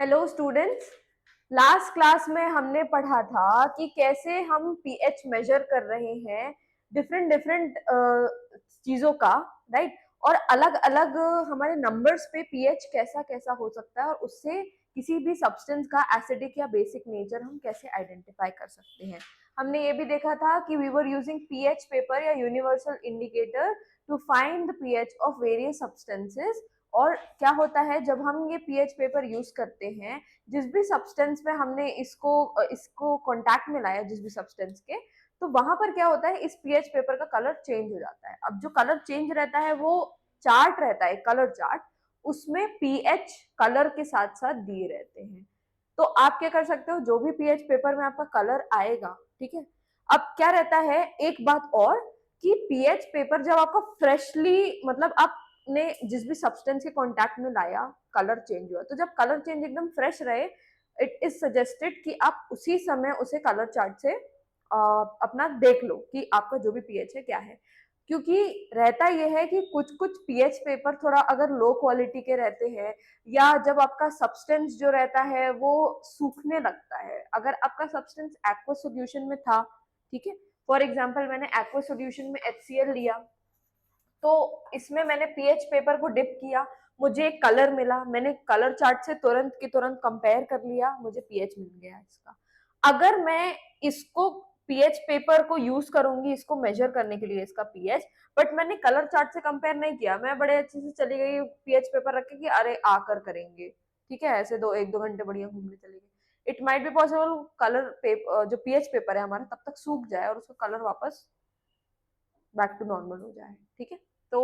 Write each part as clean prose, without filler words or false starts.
Hello students. Last class में हमने पढ़ा था कि कैसे हम पीएच मेजर कर रहे हैं डिफरेंट डिफरेंट चीजों का, राइट। और अलग अलग हमारे नंबर्स पे पीएच कैसा कैसा हो सकता है और उससे किसी भी सब्सटेंस का एसिडिक या बेसिक नेचर हम कैसे आइडेंटिफाई कर सकते हैं। हमने ये भी देखा था कि we were using pH paper या universal indicator to find the pH of various substances. और क्या होता है जब हम ये पीएच पेपर यूज करते हैं, जिस भी सब्सटेंस में हमने इसको कांटेक्ट में लाया, जिस भी सब्सटेंस के, तो वहां पर क्या होता है, इस पीएच पेपर का कलर चेंज हो जाता है। अब जो कलर चेंज रहता है वो चार्ट रहता है, कलर चार्ट, उसमें पीएच कलर के साथ साथ दिए रहते हैं। तो आप क्या कर सकते हो, जो भी पीएच पेपर में आपका कलर आएगा, ठीक है। अब क्या रहता है, एक बात और, कि पीएच पेपर जब आपका फ्रेशली, मतलब आपने जिस भी सब्सटेंस के कांटेक्ट में लाया, कलर चेंज हुआ, तो जब कलर चेंज एकदम फ्रेश रहे, इट इज सजेस्टेड कि आप उसी समय उसे कलर चार्ट से अपना देख लो कि आपका जो भी पीएच है क्या है। क्योंकि रहता यह है कि कुछ कुछ पीएच पेपर थोड़ा अगर लो क्वालिटी के रहते हैं, या जब आपका सब्सटेंस जो रहता है वो सूखने लगता है, अगर आपका सब्सटेंस एक्वा सॉल्यूशन में था, ठीक है, फॉर एग्जांपल मैंने एक्वा सॉल्यूशन में HCl लिया, तो इसमें मैंने पीएच पेपर को डिप किया, मुझे एक कलर मिला, मैंने कलर चार्ट से तुरंत की तुरंत कंपेयर कर लिया, मुझे पीएच मिल गया इसका। अगर मैं इसको पीएच पेपर को यूज करूंगी इसको मेजर करने के लिए, इसका पीएच, बट मैंने कलर चार्ट से कंपेयर नहीं किया, मैं बड़े अच्छे से चली गई पीएच पेपर रख के कि अरे आकर करेंगे, ठीक है, ऐसे एक दो घंटे बढ़िया घूमने चले गए, it might be possible colour paper, जो पीएच पेपर है हमारा, तब तक सूख जाए और उसका कलर वापस बैक टू नॉर्मल हो जाए, ठीक है। तो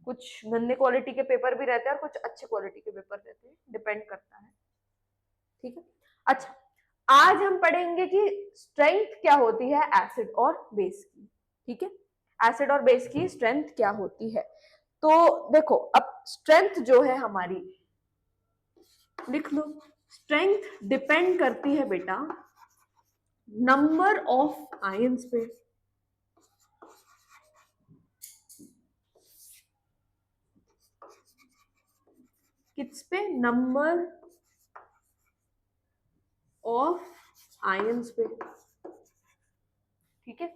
कुछ गंदे क्वालिटी के पेपर भी रहते हैं और कुछ अच्छे क्वालिटी के पेपर रहते हैं, डिपेंड करता है, ठीक है। अच्छा, आज हम पढ़ेंगे कि स्ट्रेंथ क्या होती है एसिड और बेस की, ठीक है। एसिड और बेस की स्ट्रेंथ क्या होती है, तो देखो, अब स्ट्रेंथ जो है हमारी, लिख लो, स्ट्रेंथ डिपेंड करती है बेटा नंबर ऑफ आयंस पे। किस पे? नंबर ऑफ आयंस पे, ठीक है।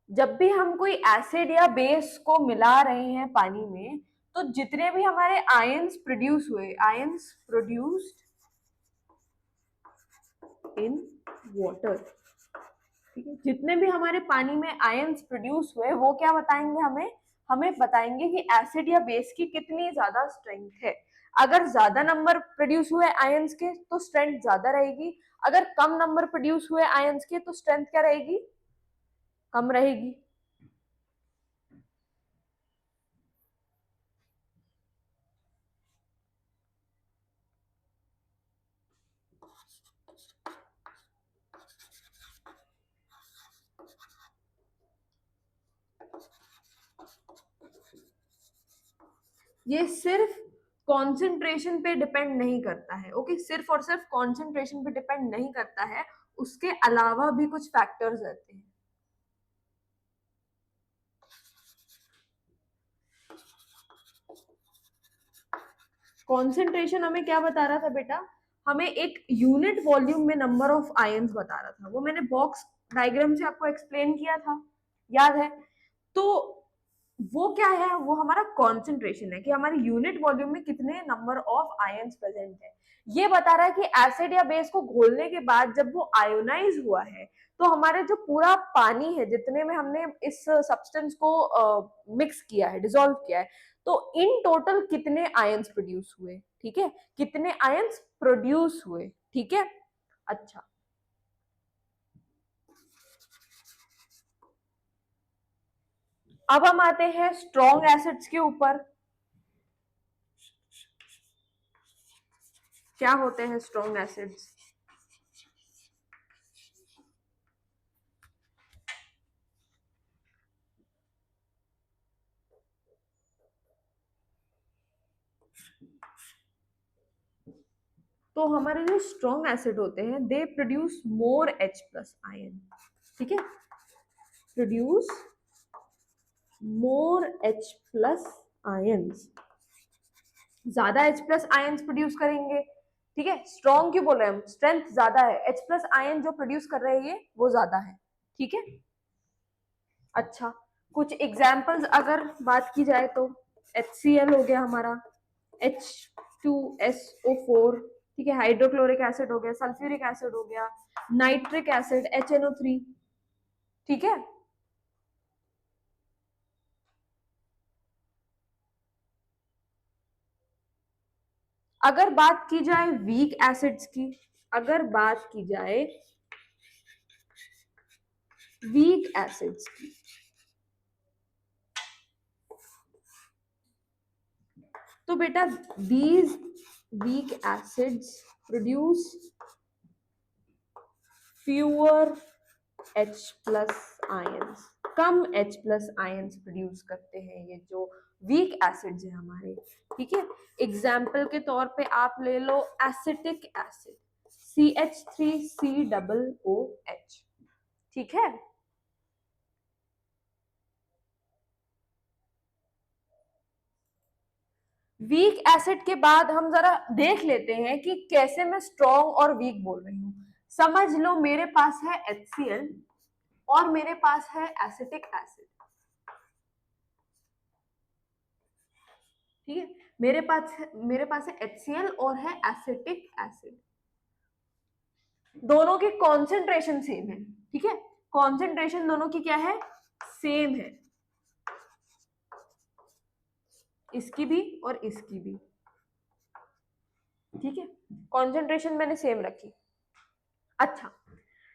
जब भी हम कोई एसिड या बेस को मिला रहे हैं पानी में, तो जितने भी हमारे आयंस प्रोड्यूस हुए, आयंस प्रोड्यूस्ड इन वाटर, ठीक है, जितने भी हमारे पानी में आयंस प्रोड्यूस हुए वो क्या बताएंगे हमें, हमें बताएंगे कि एसिड या बेस की कितनी ज्यादा स्ट्रेंथ है। अगर ज्यादा नंबर प्रोड्यूस हुए आयंस के तो स्ट्रेंथ ज्यादा रहेगी, अगर कम नंबर प्रोड्यूस हुए आयंस के तो स्ट्रेंथ क्या रहेगी, कम रहेगी। ये सिर्फ कॉन्सेंट्रेशन पे डिपेंड नहीं करता है, ओके, सिर्फ और सिर्फ कॉन्सेंट्रेशन पे डिपेंड नहीं करता है, उसके अलावा भी कुछ फैक्टर्स रहते हैं। कॉन्सेंट्रेशन हमें क्या बता रहा था बेटा, हमें एक यूनिट वॉल्यूम में नंबर ऑफ आयंस बता रहा था, वो मैंने बॉक्स डायग्राम से आपको एक्सप्लेन किया था, याद है। तो वो क्या है, वो हमारा कॉन्सेंट्रेशन है कि हमारी यूनिट वॉल्यूम में कितने नंबर ऑफ आयंस प्रेजेंट है। ये बता रहा है कि एसिड या बेस को घोलने के बाद जब वो आयोनाइज हुआ है, तो हमारे जो पूरा पानी है, जितने में हमने इस सब्सटेंस को मिक्स किया है, डिसॉल्व किया है, तो इन टोटल कितने आयंस प्रोड्यूस हुए, ठीक है, कितने आयंस प्रोड्यूस हुए, ठीक है। अच्छा, अब हम आते हैं स्ट्रॉन्ग एसिड्स के ऊपर। क्या होते हैं स्ट्रॉन्ग एसिड्स? तो हमारे जो स्ट्रॉन्ग एसिड होते हैं, they produce more H+ ion, ठीक है, प्रोड्यूस मोर H+ आयंस। ज्यादा H प्लस आयंस प्रोड्यूस करेंगे, ठीक है। स्ट्रॉन्ग क्यों बोल रहे हैं हम, स्ट्रेंथ ज्यादा है, H प्लस आयन जो प्रोड्यूस कर रहे हैं वो ज्यादा है, ठीक है। अच्छा, कुछ एग्जाम्पल्स अगर बात की जाए तो HCl हो गया हमारा, H2SO4, ठीक है, हाइड्रोक्लोरिक एसिड हो गया, सल्फ्यूरिक एसिड हो गया, नाइट्रिक एसिड HNO3, ठीक है। अगर बात की जाए वीक एसिड्स की, अगर बात की जाए वीक एसिड्स की, तो बेटा these weak acids produce fewer H plus ions, come H plus ions produce करते हैं ये जो वीक एसिड्स है हमारे, ठीक है। एग्जाम्पल के तौर पे आप ले लो एसिटिक एसिड CH3COOH, ठीक है। वीक एसिड के बाद हम जरा देख लेते हैं कि कैसे मैं स्ट्रॉन्ग और वीक बोल रही हूं। समझ लो मेरे पास है HCl और मेरे पास है एसिटिक एसिड, ठीक है। मेरे पास है HCl और है एसिटिक एसिड, दोनों की कॉन्सेंट्रेशन सेम है, ठीक है। कॉन्सेंट्रेशन दोनों की क्या है, सेम है, इसकी भी और इसकी भी, ठीक है। कॉन्सेंट्रेशन मैंने सेम रखी। अच्छा,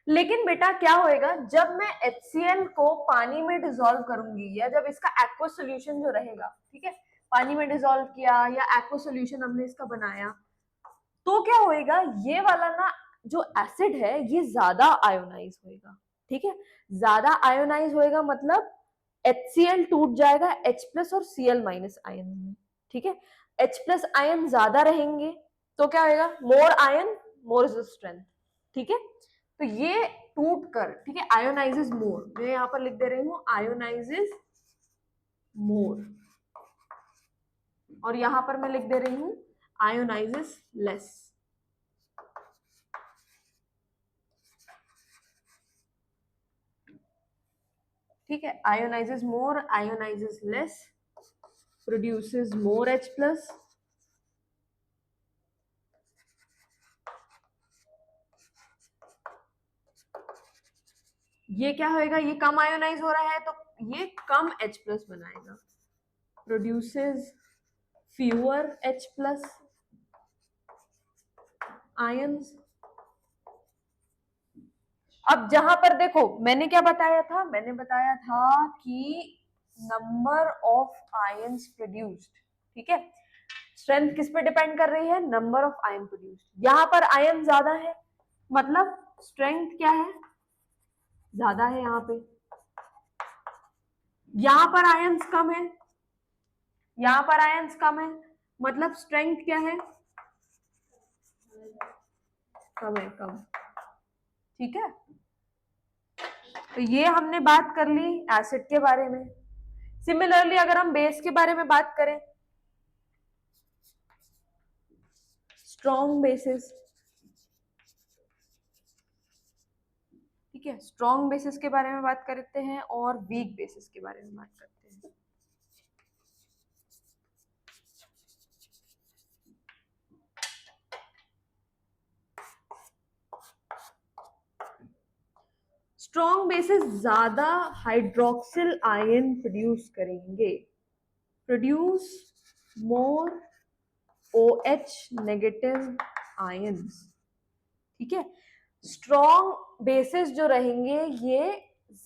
लेकिन बेटा क्या होएगा जब मैं HCl को पानी में डिसॉल्व करूंगी, या जब इसका एक्वस सॉल्यूशन जो रहेगा, ठीक है, पानी में डिसॉल्व किया या एक्वस सॉल्यूशन हमने इसका बनाया, तो क्या होएगा, ये वाला ना जो एसिड है ये ज्यादा आयोनाइज होएगा, ठीक है। ज्यादा आयोनाइज होएगा मतलब HCl टूट जाएगा H प्लस और Cl माइनस आयन में, ठीक है। H प्लस आयन ज्यादा रहेंगे तो क्या होएगा, मोर आयन मोर स्ट्रेंथ, ठीक है। तो ये टूट कर, ठीक है, आयोनाइजेस मोर, मैं यहां पर लिख दे रही हूं आयोनाइजेस मोर, और यहां पर मैं लिख दे रही हूं आयोनाइजेस लेस, ठीक है। Ionises more, ionises less, produces more H plus, ये क्या होएगा, ये कम आयोनाइज हो रहा है तो ये कम H प्लस बनाएगा, produces fewer H plus ions. अब जहां पर देखो मैंने क्या बताया था, मैंने बताया था कि नंबर ऑफ आयंस प्रोड्यूस्ड, ठीक है। स्ट्रेंथ किस पे डिपेंड कर रही है, नंबर ऑफ आयन प्रोड्यूस्ड। यहां पर आयन ज्यादा है मतलब स्ट्रेंथ क्या है, ज्यादा है। यहां पर आयंस कम है, यहां पर आयंस कम है मतलब स्ट्रेंथ क्या है, कम है, कम, ठीक है। तो ये हमने बात कर ली एसिड के बारे में। सिमिलरली अगर हम बेस के बारे में बात करें, स्ट्रॉन्ग बेसिस, ठीक है, स्ट्रॉन्ग बेसिस के बारे में बात करते हैं और वीक बेसिस के बारे में बात करते हैं। स्ट्रॉन्ग बेसिस ज्यादा हाइड्रोक्सिल आयन प्रोड्यूस करेंगे, produce more OH negative ions, ठीक है। स्ट्रॉन्ग बेसिस जो रहेंगे ये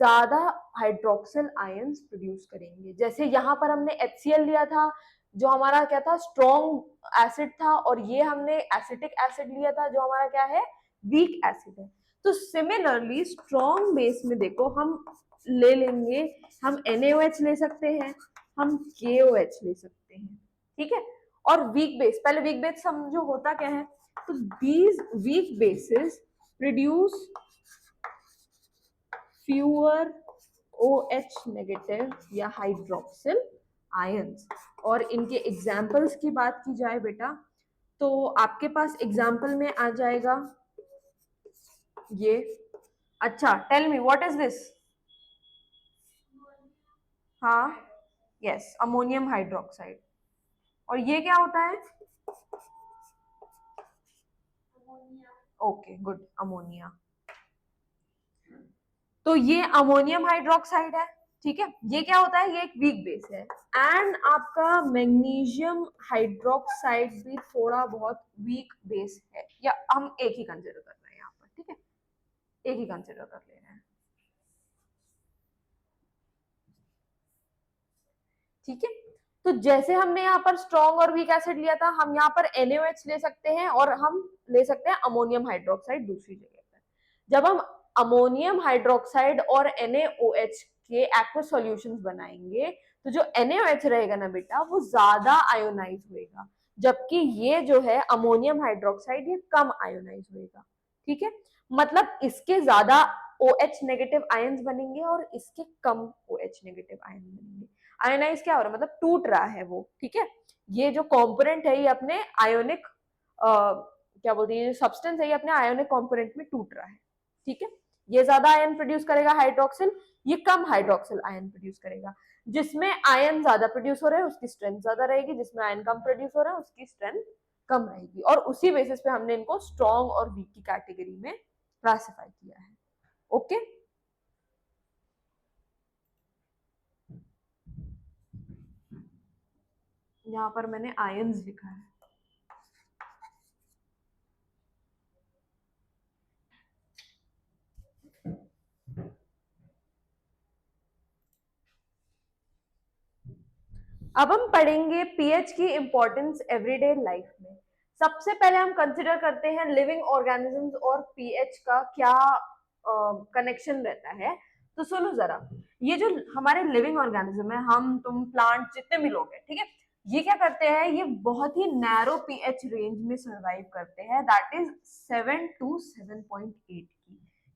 ज्यादा हाइड्रोक्सिल आयंस प्रोड्यूस करेंगे। जैसे यहां पर हमने HCl लिया था जो हमारा क्या था, स्ट्रॉन्ग एसिड था, और ये हमने एसिटिक एसिड लिया था जो हमारा क्या है, वीक एसिड है। तो सिमिलरली स्ट्रॉन्ग बेस में देखो हम ले लेंगे, हम NaOH ले सकते हैं, हम KOH ले सकते हैं, ठीक है। और वीक बेस, पहले वीक बेस समझो होता क्या है, तो these weak bases produce fewer OH negative या हाइड्रोक्सिल आयंस। और इनके एग्जाम्पल्स की बात की जाए बेटा, तो आपके पास एग्जाम्पल में आ जाएगा ये। अच्छा, tell me what is this? हाँ, यस, अमोनियम हाइड्रोक्साइड। और ये क्या होता है? Okay, good, ammonia. तो ये अमोनियम हाइड्रोक्साइड है, ठीक है। ये क्या होता है? ये एक वीक बेस है। एंड आपका मैग्नीशियम हाइड्रोक्साइड भी थोड़ा बहुत वीक बेस है, या हम एक ही कंसिडर कर रहे हैं यहाँ पर, ठीक है, एक ही कंसिडर कर ले रहे हैं, ठीक है। तो जैसे हमने यहाँ पर स्ट्रॉन्ग और वीक एसिड लिया था, हम यहाँ पर NaOH ले सकते हैं और हम ले सकते हैं अमोनियम हाइड्रोक्साइड दूसरी जगह पर। जब हम अमोनियम हाइड्रोक्साइड और NaOH के एक्वस सॉल्यूशंस बनाएंगे, तो जो NaOH रहेगा ना बेटा, वो ज्यादा आयोनाइज होएगा, जबकि ये जो है अमोनियम हाइड्रोक्साइड, ये कम आयोनाइज होएगा, ठीक है। मतलब इसके ज्यादा OH नेगेटिव आयंस बनेंगे और इसके कम OH नेगेटिव आयन बनेंगे। आयोनाइज क्या हो रहा है? मतलब टूट रहा है वो, ठीक है। ये जो कॉम्पोनेंट है, ये अपने आयोनिक क्या बोलते हैं, सब्सटेंस है, ये अपने आयोनिक कॉम्पोनेंट में टूट रहा है, ठीक है। ये ज्यादा आयन प्रोड्यूस करेगा हाइड्रोक्सिल, ये कम हाइड्रोक्सिल आयन प्रोड्यूस करेगा। जिसमें आयन ज्यादा प्रोड्यूस हो रहे हैं उसकी स्ट्रेंथ ज्यादा रहेगी, जिसमें आयन कम प्रोड्यूस हो रहा है उसकी स्ट्रेंथ कम रहेगी। और उसी बेसिस पे हमने इनको स्ट्रॉन्ग और वीक की कैटेगरी में क्लासिफाई किया है, ओके। यहाँ पर मैंने आयंस लिखा है। अब हम पढ़ेंगे पीएच की इंपॉर्टेंस एवरीडे लाइफ में। सबसे पहले हम कंसिडर करते हैं लिविंग ऑर्गेनिजम्स और पीएच का क्या कनेक्शन रहता है। तो सुनो जरा, ये जो हमारे लिविंग ऑर्गेनिज्म है, हम तुम प्लांट जितने भी लोग हैं, ठीक है, ये क्या करते हैं? ये बहुत ही नैरो पीएच रेंज में सरवाइव करते हैं, दैट इज 7 to 7.8 की,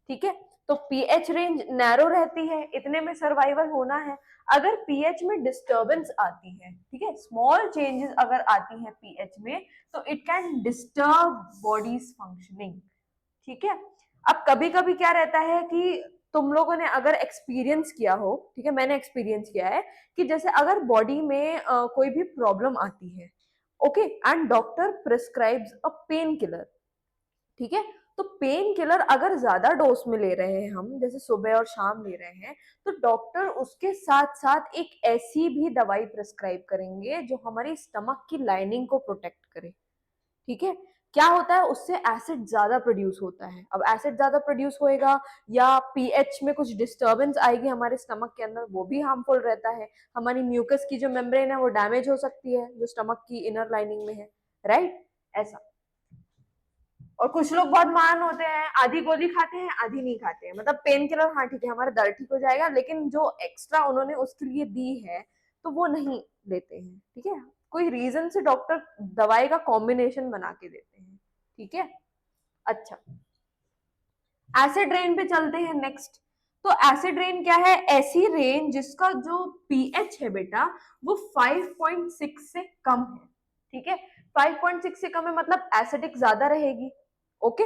ठीक है। तो पीएच रेंज नैरो रहती है, इतने में सर्वाइवल होना है। अगर पीएच में डिस्टर्बेंस आती है, ठीक है, स्मॉल चेंजेस अगर आती है पीएच में, तो it can disturb bodies functioning, ठीक है। अब कभी कभी क्या रहता है कि तुम लोगों ने अगर एक्सपीरियंस किया हो, ठीक है, मैंने एक्सपीरियंस किया है कि जैसे अगर बॉडी में कोई भी प्रॉब्लम आती है, okay, and doctor prescribes a pain killer, ठीक है, तो पेन किलर अगर ज्यादा डोज में ले रहे हैं हम, जैसे सुबह और शाम ले रहे हैं, तो डॉक्टर उसके साथ साथ एक ऐसी भी दवाई प्रिस्क्राइब करेंगे जो हमारी स्टमक की लाइनिंग को प्रोटेक्ट करे, ठीक है। क्या होता है? उससे एसिड ज्यादा प्रोड्यूस होता है। अब एसिड ज्यादा प्रोड्यूस होएगा या पीएच में कुछ डिस्टर्बेंस आएगी हमारे स्टमक के अंदर, वो भी हार्मफुल रहता है। हमारी म्यूकस की जो मेम्ब्रेन है वो डैमेज हो सकती है, जो स्टमक की इनर लाइनिंग में है, राइट, ऐसा। और कुछ लोग बहुत मान होते हैं, आधी गोली खाते हैं आधी नहीं खाते हैं, मतलब पेन किलर, हाँ ठीक है हमारा दर्द ठीक हो जाएगा, लेकिन जो एक्स्ट्रा उन्होंने उसके लिए दी है तो वो नहीं लेते हैं, ठीक है। कोई रीजन से डॉक्टर दवाई का कॉम्बिनेशन बना के देते हैं, ठीक है। अच्छा, एसिड रेन पे चलते हैं नेक्स्ट। तो एसिड रेन क्या है? ऐसी रेन जिसका जो पीएच है बेटा, वो 5.6 से कम है, ठीक है। 5.6 से कम है मतलब एसिडिक ज्यादा रहेगी, ओके।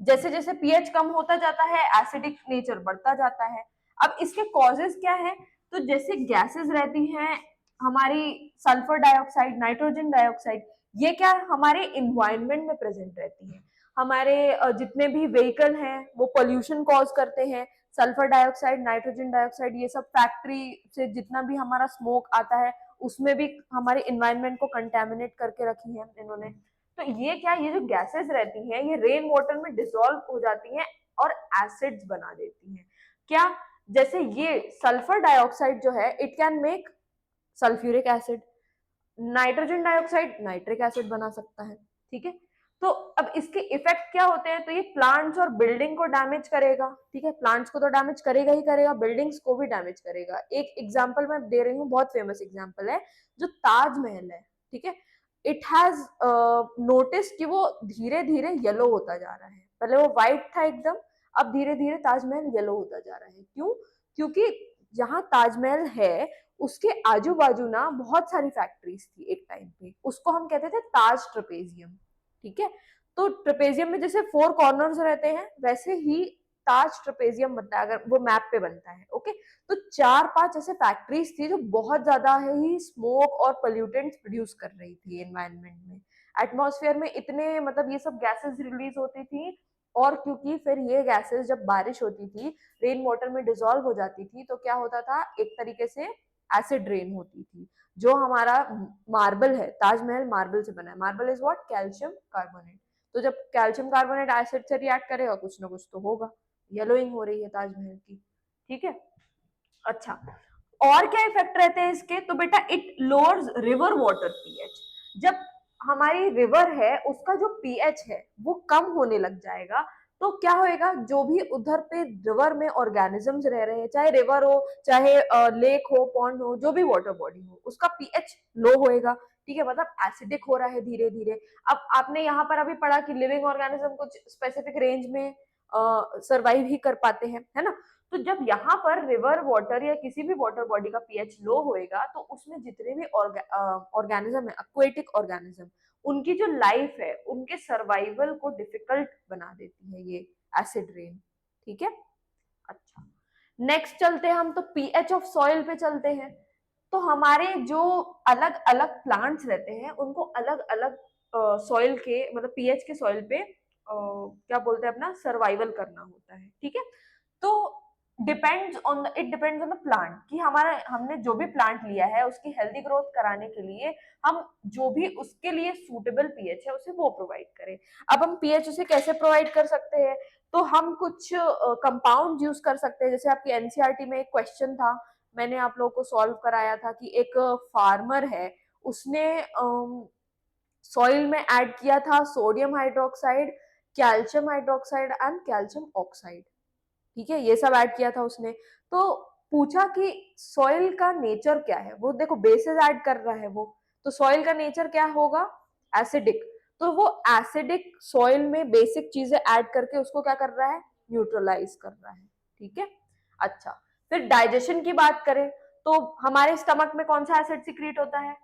जैसे जैसे पीएच कम होता जाता है एसिडिक नेचर बढ़ता जाता है। अब इसके कॉजेस क्या है? तो जैसे गैसेस रहती हैं हमारी, सल्फर डाइऑक्साइड, नाइट्रोजन डाइऑक्साइड, ये क्या हमारे इन्वायरमेंट में प्रेजेंट रहती है। हमारे जितने भी व्हीकल हैं वो पोल्यूशन कॉज करते हैं, सल्फर डाइऑक्साइड, नाइट्रोजन डाइऑक्साइड, ये सब फैक्ट्री से जितना भी हमारा स्मोक आता है उसमें भी हमारे इन्वायरमेंट को कंटेमिनेट करके रखी है इन्होंने। तो ये क्या, ये जो गैसेस रहती हैं ये रेन वाटर में डिसॉल्व हो जाती हैं और एसिड्स बना देती हैं। क्या? जैसे ये सल्फर डाइऑक्साइड जो है, it can make sulphuric acid, nitrogen dioxide nitric acid बना सकता है, ठीक है। तो अब इसके इफेक्ट क्या होते हैं? तो ये प्लांट्स और बिल्डिंग को डैमेज करेगा, ठीक है, प्लांट्स को तो डैमेज करेगा ही करेगा, बिल्डिंग्स को भी डैमेज करेगा। एक एग्जांपल मैं दे रही हूँ, बहुत फेमस एग्जांपल है, जो ताजमहल है, ठीक है। इट हैज नोटिस कि वो धीरे धीरे येलो होता जा रहा है, पहले वो व्हाइट था एकदम, अब धीरे धीरे ताजमहल येलो होता जा रहा है। क्यों? क्योंकि जहाँ ताजमहल है उसके आजू बाजू ना बहुत सारी फैक्ट्रीज थी एक टाइम पे, उसको हम कहते थे ताज ट्रेपेजियम। ठीक है, तो ट्रेपेजियम में जैसे 4 कॉर्नर्स रहते हैं वैसे ही ताज ट्रेपेजियम बनता है अगर वो मैप पे बनता है। ओके, तो 4-5 ऐसे फैक्ट्रीज थी जो बहुत ज्यादा ही स्मोक और पोल्यूटेंट्स प्रोड्यूस कर रही थी एनवायरनमेंट में, एटमॉस्फेयर में इतने मतलब ये सब गैसेस रिलीज होती थी। और क्योंकि फिर ये गैसेस जब बारिश होती थी रेन वाटर में डिसॉल्व हो जाती थी तो क्या होता था, एक तरीके से एसिड रेन होती थी। जो हमारा मार्बल है, ताजमहल मार्बल से बना है, marble is what, calcium carbonate. तो जब कैल्शियम कार्बोनेट एसिड से रिएक्ट करेगा कुछ ना कुछ तो होगा, येलोइंग हो रही है ताजमहल की। ठीक है, अच्छा, और क्या इफेक्ट रहते हैं इसके, तो बेटा it lowers river water pH. जब हमारी रिवर है उसका जो पीएच है वो कम होने लग जाएगा तो क्या होएगा, जो भी उधर पे रिवर में ऑर्गेनिजम्स रह रहे हैं, चाहे रिवर हो चाहे लेक हो पॉन्ड हो जो भी वाटर बॉडी हो, उसका पीएच लो होएगा। ठीक है, मतलब एसिडिक हो रहा है धीरे धीरे। अब आपने यहाँ पर अभी पढ़ा कि लिविंग ऑर्गेनिज्म कुछ स्पेसिफिक रेंज में सर्वाइव ही कर पाते हैं, है ना। तो जब यहाँ पर रिवर वाटर या किसी भी वाटर बॉडी का पीएच लो होएगा तो उसमें जितने भी ऑर्गेनिज्म है, एक्वेटिक ऑर्गेनिज्म, उनकी जो लाइफ है उनके सर्वाइवल को डिफिकल्ट बना देती है ये एसिड रेन। ठीक है, अच्छा, नेक्स्ट चलते हैं हम तो पीएच ऑफ सॉइल पे चलते हैं। तो हमारे जो अलग अलग प्लांट्स रहते हैं उनको अलग अलग सॉइल के मतलब पीएच के सॉइल पे क्या बोलते हैं अपना सर्वाइवल करना होता है। ठीक है, तो it depends on the plant कि हमारा हमने जो भी प्लांट लिया है उसकी हेल्दी ग्रोथ कराने के लिए हम जो भी उसके लिए सूटेबल पीएच है उसे वो प्रोवाइड करें। अब हम पीएच उसे कैसे प्रोवाइड कर सकते हैं, तो हम कुछ कंपाउंड यूज कर सकते हैं। जैसे आपकी एनसीईआरटी में एक क्वेश्चन था, मैंने आप लोगों को सॉल्व कराया था कि एक फार्मर है उसने सॉइल में ऐड किया था sodium hydroxide, calcium hydroxide and calcium oxide. ठीक है, ये सब ऐड किया था उसने। तो पूछा कि सॉइल का नेचर क्या है, वो देखो बेसिस ऐड कर रहा है वो, तो सॉइल का नेचर क्या होगा, एसिडिक। तो वो एसिडिक सॉइल में बेसिक चीजें ऐड करके उसको क्या कर रहा है, न्यूट्रलाइज कर रहा है। ठीक है, अच्छा, फिर डाइजेशन की बात करें तो हमारे स्टमक में कौन सा एसिड सिक्रीट होता है,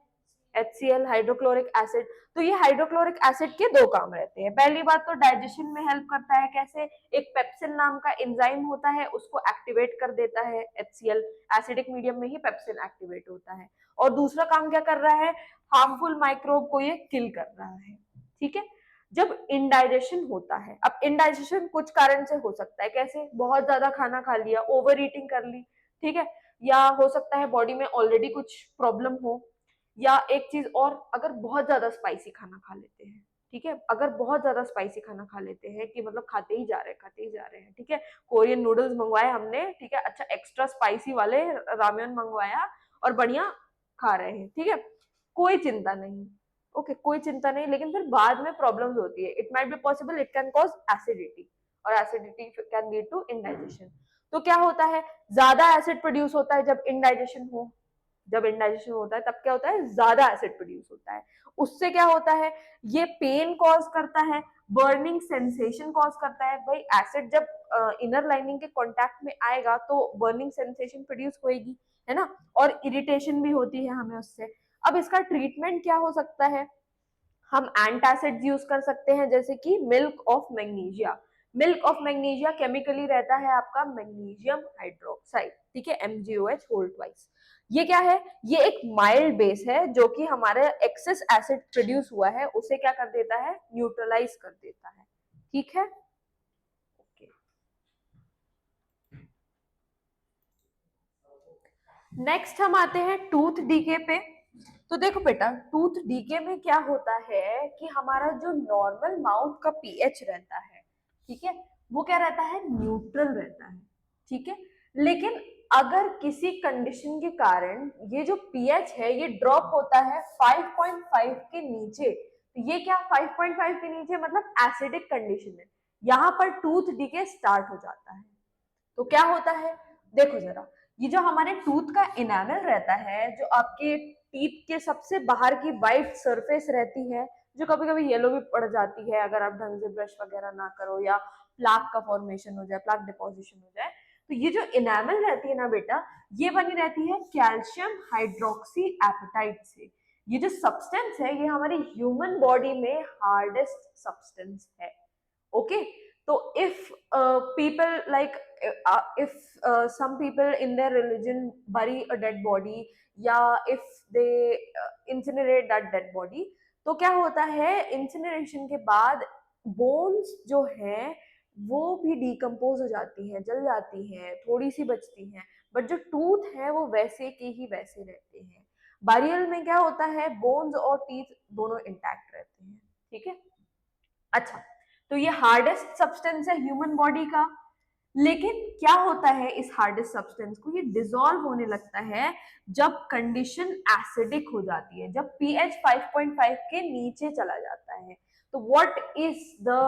HCl, हाइड्रोक्लोरिक एसिड। तो ये हाइड्रोक्लोरिक एसिड के दो काम रहते हैं। पहली बात तो डाइजेशन में हेल्प करता है, कैसे, एक पेप्सिन नाम का एंजाइम होता है उसको एक्टिवेट कर देता है HCl, एसिडिक मीडियम में ही पेप्सिन एक्टिवेट होता है। और दूसरा काम क्या कर रहा है, हार्मफुल माइक्रोब को ये किल कर रहा है। ठीक है, जब इनडाइजेशन होता है, अब इनडाइजेशन कुछ कारण से हो सकता है, कैसे, बहुत ज्यादा खाना खा लिया, ओवर ईटिंग कर ली। ठीक है, या हो सकता है बॉडी में ऑलरेडी कुछ प्रॉब्लम हो, या एक चीज और, अगर बहुत ज्यादा स्पाइसी खाना खा लेते हैं। ठीक है, अगर बहुत ज्यादा स्पाइसी खाना खा लेते हैं कि मतलब खाते ही जा रहे हैं खाते ही जा रहे हैं। ठीक है, कोरियन नूडल्स मंगवाए हमने, ठीक है, अच्छा एक्स्ट्रा स्पाइसी वाले रामेन मंगवाया और बढ़िया खा रहे हैं। ठीक है, कोई चिंता नहीं, ओके, कोई चिंता नहीं, लेकिन फिर बाद में प्रॉब्लम्स होती है। It might be possible it can cause acidity, और acidity can lead to indigestion. तो क्या होता है, ज्यादा एसिड प्रोड्यूस होता है जब इनडाइजेशन हो। जब इंडाइजेशन होता है तब क्या होता है, ज्यादा एसिड प्रोड्यूस होता है। उससे क्या होता है, ये पेन कॉज करता है, बर्निंग सेंसेशन कॉज करता है। भाई एसिड जब इनर लाइनिंग के कांटेक्ट में आएगा तो बर्निंग सेंसेशन प्रोड्यूस होएगी, है ना, और इरिटेशन भी होती है हमें उससे। अब इसका ट्रीटमेंट क्या हो सकता है, हम एंटासिड्स यूज कर सकते हैं, जैसे कि milk of magnesia. Milk of magnesia chemically रहता है आपका मैग्नीशियम हाइड्रोक्साइड। ठीक है, MgOH होल ट्वाइस। ये क्या है, ये एक माइल्ड बेस है जो कि हमारे एक्सेस एसिड प्रोड्यूस हुआ है उसे क्या कर देता है, न्यूट्रलाइज कर देता है। ठीक है, ओके, नेक्स्ट हम आते हैं टूथ डीके पे। तो देखो बेटा, टूथ डीके में क्या होता है कि हमारा जो नॉर्मल माउथ का पीएच रहता है, ठीक है, वो क्या रहता है, न्यूट्रल रहता है। ठीक है, लेकिन अगर किसी कंडीशन के कारण ये जो पीएच है ये ड्रॉप होता है 5.5 के नीचे, तो ये क्या 5.5 के नीचे मतलब एसिडिक कंडीशन है, यहाँ पर टूथ डीके स्टार्ट हो जाता है। तो क्या होता है, देखो जरा, ये जो हमारे टूथ का इनामल रहता है, जो आपके टीथ के सबसे बाहर की वाइट सरफेस रहती है, जो कभी कभी येलो भी पड़ जाती है अगर आप ढंग से ब्रश वगैरह ना करो या प्लाक का फॉर्मेशन हो जाए, प्लाक डिपोजिशन हो जाए, तो ये जो इनेमल रहती है ना बेटा, ये बनी रहती है कैल्शियम हाइड्रोक्सी एपेटाइट से। ये जो सब्सटेंस है ये हमारी ह्यूमन बॉडी में हार्डेस्ट सब्सटेंस है। ओके, तो if people like if some people in their religion bury a dead body, या if they incinerate that dead body, तो क्या होता है इंसिनरेशन के बाद बोन्स जो है वो भी डिकम्पोज हो जाती हैं, जल जाती हैं, थोड़ी सी बचती हैं, बट जो टूथ है वो वैसे के ही वैसे रहते हैं। बारियल में क्या होता है, बोन्स और टीथ दोनों इंटैक्ट रहते हैं। ठीक है, अच्छा, तो ये हार्डेस्ट सब्सटेंस है ह्यूमन बॉडी का। लेकिन क्या होता है इस हार्डेस्ट सब्सटेंस को, ये डिसॉल्व होने लगता है जब कंडीशन एसिडिक हो जाती है, जब पीएच 5.5 के नीचे चला जाता है। तो what is the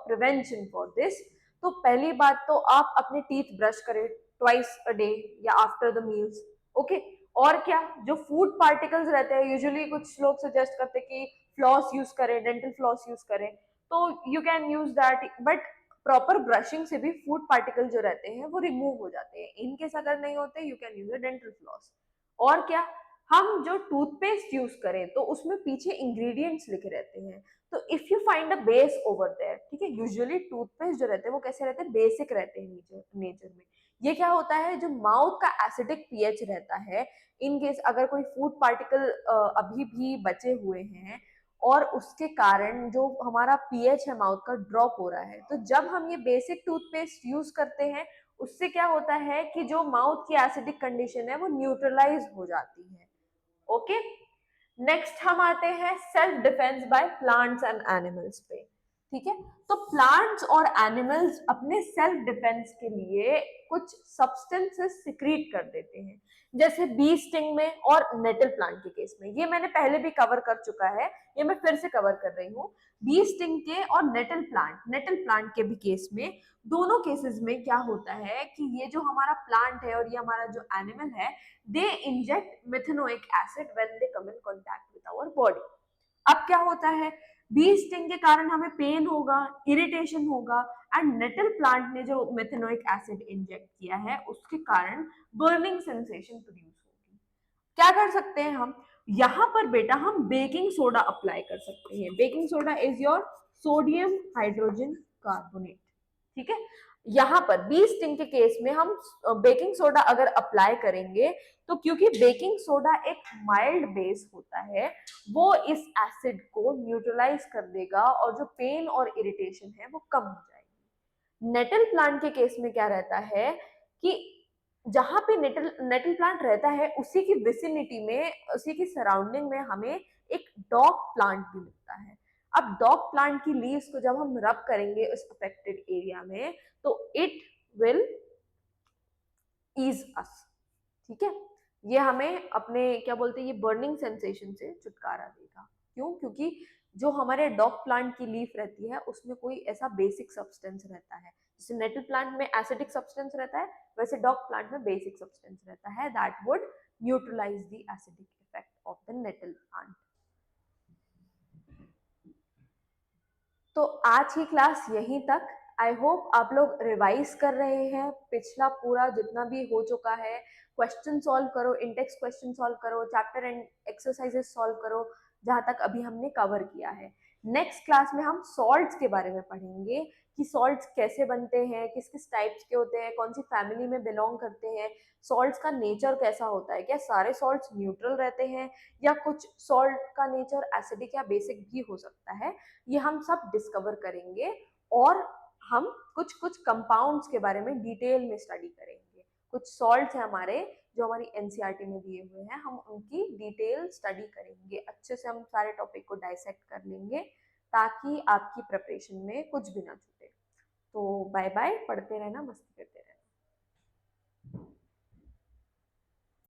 prevention for this? तो पहली बात तो आप अपने टीथ ब्रश करें ट्वाइस अ डे या आफ्टर द मील्स। ओके, और क्या, जो फूड पार्टिकल्स रहते हैं, यूजुअली कुछ लोग सजेस्ट करते हैं कि फ्लॉस यूज करें, डेंटल फ्लॉस यूज करें, तो you can use that, but proper brushing से भी फूड पार्टिकल जो रहते हैं वो रिमूव हो जाते हैं। इनकेस अगर नहीं होते, you can use a dental floss. और क्या, हम जो टूथपेस्ट यूज करें तो उसमें पीछे इंग्रेडिएंट्स लिखे रहते हैं। तो if you find a base over there, ठीक है, यूजुअली टूथपेस्ट जो रहते हैं वो कैसे रहते हैं, बेसिक रहते हैं नेचर में। ये क्या होता है, जो माउथ का एसिडिक पीएच रहता है, इन केस अगर कोई फूड पार्टिकल अभी भी बचे हुए हैं और उसके कारण जो हमारा पीएच है माउथ का ड्रॉप हो रहा है, तो जब हम ये बेसिक टूथपेस्ट यूज करते हैं उससे क्या होता है कि जो माउथ की एसिडिक कंडीशन है वो न्यूट्रलाइज हो जाती है। ओके, नेक्स्ट हम आते हैं self defence by plants and animals पे। ठीक है, तो प्लांट्स और एनिमल्स अपने सेल्फ डिफेंस के लिए कुछ सब्सटेंसेस सिक्रीट कर देते हैं, जैसे बी स्टिंग में और नेटल प्लांट के केस में। ये मैंने पहले भी कवर कर चुका है, ये मैं फिर से कवर कर रही हूँ। बी स्टिंग के और नेटल प्लांट के भी केस में, दोनों केसेस में क्या होता है कि ये जो हमारा प्लांट है और ये हमारा जो एनिमल है, they inject methanoic acid when they come in contact with our body। अब क्या होता है, बी स्टिंग के कारण हमें पेन होगा, इरिटेशन होगा, एंड नेटल प्लांट ने जो मेथेनोइक एसिड इंजेक्ट किया है उसके कारण बर्निंग सेंसेशन प्रोड्यूस होगी। क्या कर सकते हैं हम, यहाँ पर बेटा हम बेकिंग सोडा अप्लाई कर सकते हैं। Baking soda is your sodium hydrogen carbonate. ठीक है, यहाँ पर बी स्टिंग के केस में हम बेकिंग सोडा अगर अप्लाई करेंगे तो क्योंकि बेकिंग सोडा एक माइल्ड बेस होता है, वो इस एसिड को न्यूट्रलाइज कर देगा और जो पेन और इरिटेशन है वो कम हो जाएगी। नेटल प्लांट के केस में क्या रहता है कि जहां पे नेटल प्लांट रहता है उसी की विसिनिटी में, उसी की सराउंडिंग में हमें एक डॉग प्लांट भी मिलता है। अब डॉग प्लांट की लीव्स को जब हम रब करेंगे उस अफेक्टेड एरिया में, तो इट विल ईज अस। ठीक है, ये हमें अपने क्या बोलते हैं, ये बर्निंग सेंसेशन से छुटकारा देगा। क्यों? क्योंकि जो हमारे डॉग प्लांट की लीफ रहती है उसमें कोई ऐसा बेसिक सब्सटेंस रहता है। जैसे नेटल प्लांट में एसिडिक सब्सटेंस रहता है, वैसे डॉग प्लांट में बेसिक सब्सटेंस रहता है that would neutralize the acidic effect of the nettle plant. तो आज की क्लास यहीं तक। आई होप आप लोग रिवाइज कर रहे हैं, पिछला पूरा जितना भी हो चुका है, क्वेश्चन सॉल्व करो, इंटेक्स क्वेश्चन सॉल्व करो, चैप्टर एंड एक्सरसाइजेस सॉल्व करो जहां तक अभी हमने कवर किया है। नेक्स्ट क्लास में हम सॉल्ट्स के बारे में पढ़ेंगे कि सॉल्ट्स कैसे बनते हैं, किस किस टाइप्स के होते हैं, कौन सी फैमिली में बिलोंग करते हैं, सॉल्ट्स का नेचर कैसा होता है, क्या सारे सॉल्ट्स न्यूट्रल रहते हैं या कुछ सॉल्ट का नेचर एसिडिक या बेसिक भी हो सकता है। ये हम सब डिस्कवर करेंगे और हम कुछ कुछ कंपाउंड्स के बारे में डिटेल में स्टडी करेंगे। कुछ सॉल्ट्स हैं हमारे जो हमारी एनसीईआरटी में दिए हुए हैं, हम उनकी डिटेल स्टडी करेंगे, अच्छे से हम सारे टॉपिक को डाइसेक्ट कर लेंगे ताकि आपकी प्रिपरेशन में कुछ भी ना छूटे। तो बाय बाय, पढ़ते रहना, मस्ती करते